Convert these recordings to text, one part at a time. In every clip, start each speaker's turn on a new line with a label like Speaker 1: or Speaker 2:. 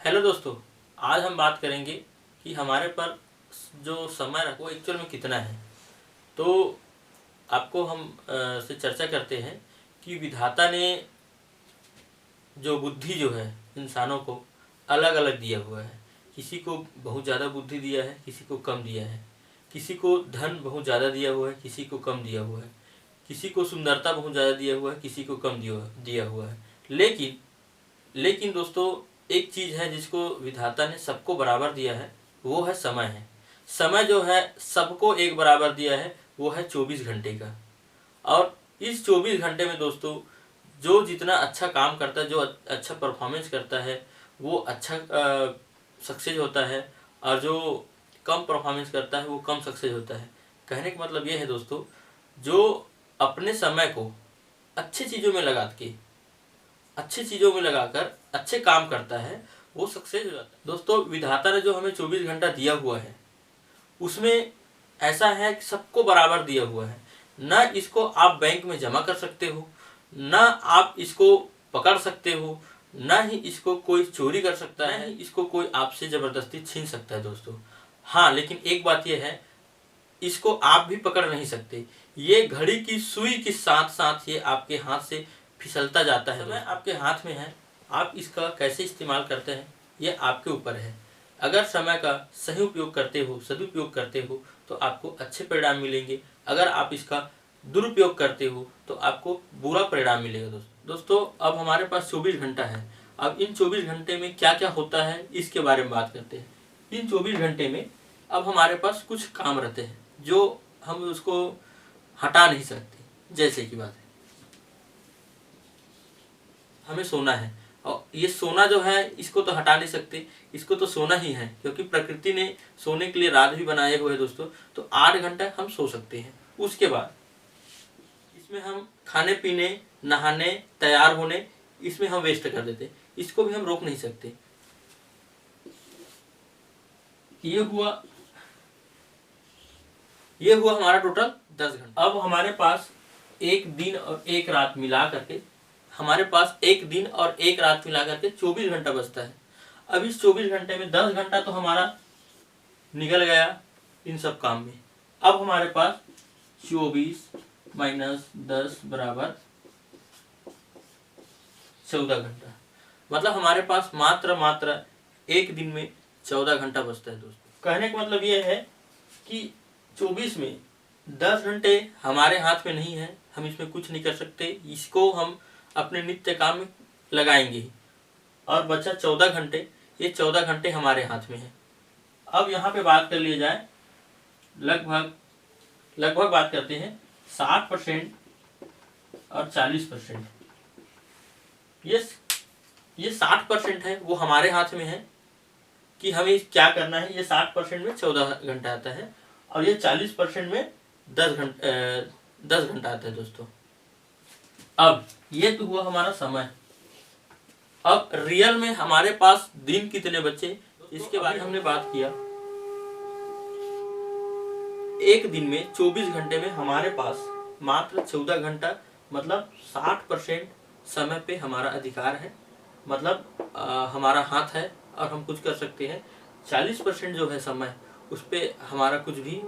Speaker 1: Hello दोस्तों, आज हम बात करेंगे कि हमारे पर जो समय है वो एक्चुअल में कितना है। तो आपको हम से चर्चा करते हैं कि विधाता ने जो बुद्धि जो है इंसानों को अलग अलग दिया हुआ है। किसी को बहुत ज़्यादा बुद्धि दिया है, किसी को कम दिया है। किसी को धन बहुत ज़्यादा दिया हुआ है, किसी को कम दिया हुआ है। किसी को सुंदरता बहुत ज़्यादा दिया हुआ है, किसी को कम दिया हुआ है। लेकिन लेकिन दोस्तों, एक चीज़ है जिसको विधाता ने सबको बराबर दिया है, वो है समय है। समय जो है सबको एक बराबर दिया है, वो है 24 घंटे का। और इस 24 घंटे में दोस्तों, जो जितना अच्छा काम करता है, जो अच्छा परफॉर्मेंस करता है, वो अच्छा सक्सेस होता है। और जो कम परफॉर्मेंस करता है वो कम सक्सेस होता है। कहने का मतलब ये है दोस्तों, जो अपने समय को अच्छी चीज़ों में लगाकर अच्छे काम करता है वो सक्सेस हो जाता है। दोस्तों, विधाता ने जो हमें 24 घंटा दिया हुआ है उसमें ऐसा है कि सबको बराबर दिया हुआ है। न इसको आप बैंक में जमा कर सकते हो, न आप इसको पकड़ सकते हो, न ही इसको कोई चोरी कर सकता है, न ही इसको कोई आपसे ज़बरदस्ती छीन सकता है दोस्तों। हाँ, लेकिन एक बात यह है, इसको आप भी पकड़ नहीं सकते। ये घड़ी की सुई के साथ साथ ये आपके हाथ से फिसलता जाता है। समय आपके हाथ में है, आप इसका कैसे इस्तेमाल करते हैं ये आपके ऊपर है। अगर समय का सही उपयोग करते हो, सदुपयोग करते हो, तो आपको अच्छे परिणाम मिलेंगे। अगर आप इसका दुरुपयोग करते हो तो आपको बुरा परिणाम मिलेगा दोस्तों। अब हमारे पास 24 घंटा है। अब इन 24 घंटे में क्या क्या होता है इसके बारे में बात करते हैं। इन 24 घंटे में अब हमारे पास कुछ काम रहते हैं जो हम उसको हटा नहीं सकते। जैसे की बात है, हमें सोना है, और ये सोना जो है इसको तो हटा नहीं सकते, इसको तो सोना ही है, क्योंकि प्रकृति ने सोने के लिए रात भी बनाए हुए है दोस्तों। तो 8 घंटा हम सो सकते हैं। उसके बाद इसमें हम खाने पीने, नहाने, तैयार होने, इसमें हम वेस्ट कर देते, इसको भी हम रोक नहीं सकते। ये हुआ हमारा टोटल 10 घंटा। अब हमारे पास एक दिन और एक रात मिला करके 24 घंटा बचता है। अब इस 24 घंटे में 10 घंटा तो हमारा निकल गया इन सब काम में। अब हमारे पास 24 माइनस 10 बराबर 14 घंटा। मतलब हमारे पास मात्र एक दिन में 14 घंटा बचता है दोस्तों। कहने का मतलब ये है कि 24 में 10 घंटे हमारे हाथ में नहीं है, हम इसमें कुछ नहीं कर सकते। इसको हम अपने नित्य काम में लगाएंगे। और बचा 14 घंटे, ये 14 घंटे हमारे हाथ में है। अब यहाँ पे बात कर लिया जाए, लगभग बात करते हैं 60% और 40%। ये 60% है वो हमारे हाथ में है कि हमें क्या करना है। ये 60% में 14 घंटा आता है, और ये 40% में 10 घंटा आता है दोस्तों। अब ये तो हुआ हमारा समय। अब रियल में हमारे पास दिन कितने बचे इसके बारे में हमने बात किया। एक दिन में 24 घंटे में हमारे पास मात्र 14 घंटा, मतलब 60% समय पे हमारा अधिकार है, मतलब हमारा हाथ है और हम कुछ कर सकते हैं। 40% जो है समय, उस पर हमारा कुछ भी,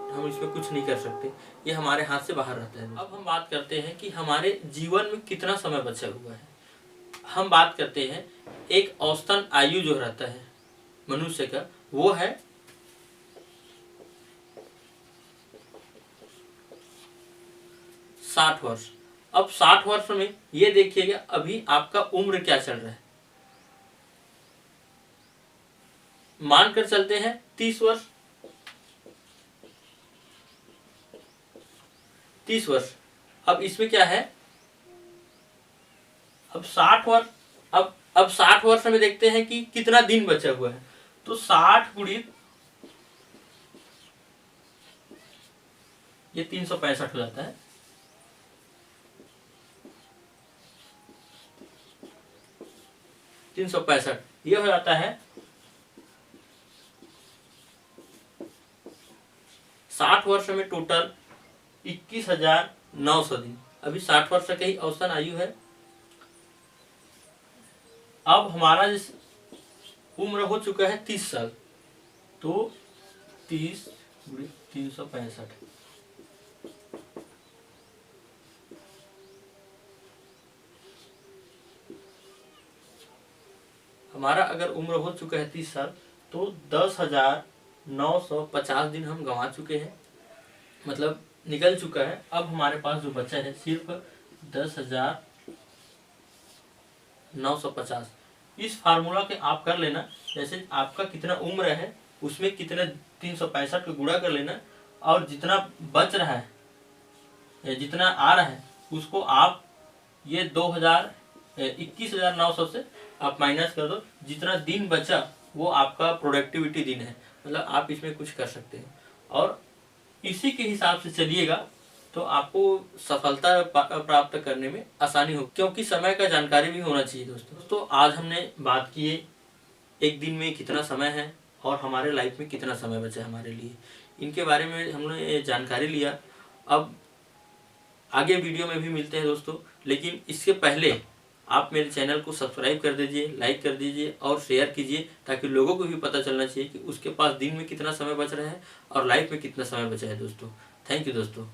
Speaker 1: हम इसमें कुछ नहीं कर सकते, ये हमारे हाथ से बाहर रहता है। अब हम बात करते हैं कि हमारे जीवन में कितना समय बचा हुआ है। हम बात करते हैं एक औसतन आयु जो रहता है मनुष्य का, वो है 60 वर्ष। अब 60 वर्ष में ये देखिएगा अभी आपका उम्र क्या चल रहा है। मानकर चलते हैं 30 वर्ष। 30 वर्ष। अब इसमें क्या है, अब 60 वर्ष, अब 60 वर्ष में देखते हैं कि कितना दिन बचा हुआ है। तो 60 गुणित ये 365 हो जाता है। 365 ये हो जाता है 60 वर्ष में टोटल 21,900 दिन। अभी 60 वर्ष का ही औसतन आयु है। अब हमारा उम्र हो चुका है 30 साल, तो 30 × 365, हमारा अगर उम्र हो चुका है 30 साल तो 10,950 दिन हम गंवा चुके हैं, मतलब निकल चुका है। अब हमारे पास जो बचा है सिर्फ 10,950। इस फार्मूला के आप कर लेना, जैसे आपका कितना उम्र है उसमें कितने 365 को गुणा कर लेना, और जितना बच रहा है या जितना आ रहा है उसको आप ये 21,900 से आप माइनस कर दो। जितना दिन बचा वो आपका प्रोडक्टिविटी दिन है, मतलब आप इसमें कुछ कर सकते हैं और इसी के हिसाब से चलिएगा तो आपको सफलता प्राप्त करने में आसानी हो, क्योंकि समय का जानकारी भी होना चाहिए दोस्तों। तो आज हमने बात की है एक दिन में कितना समय है और हमारे लाइफ में कितना समय बचा है हमारे लिए, इनके बारे में हमने जानकारी लिया। अब आगे वीडियो में भी मिलते हैं दोस्तों, लेकिन इसके पहले आप मेरे चैनल को सब्सक्राइब कर दीजिए, लाइक कर दीजिए और शेयर कीजिए, ताकि लोगों को भी पता चलना चाहिए कि उसके पास दिन में कितना समय बच रहा है और लाइफ में कितना समय बचा है दोस्तों। थैंक यू दोस्तों।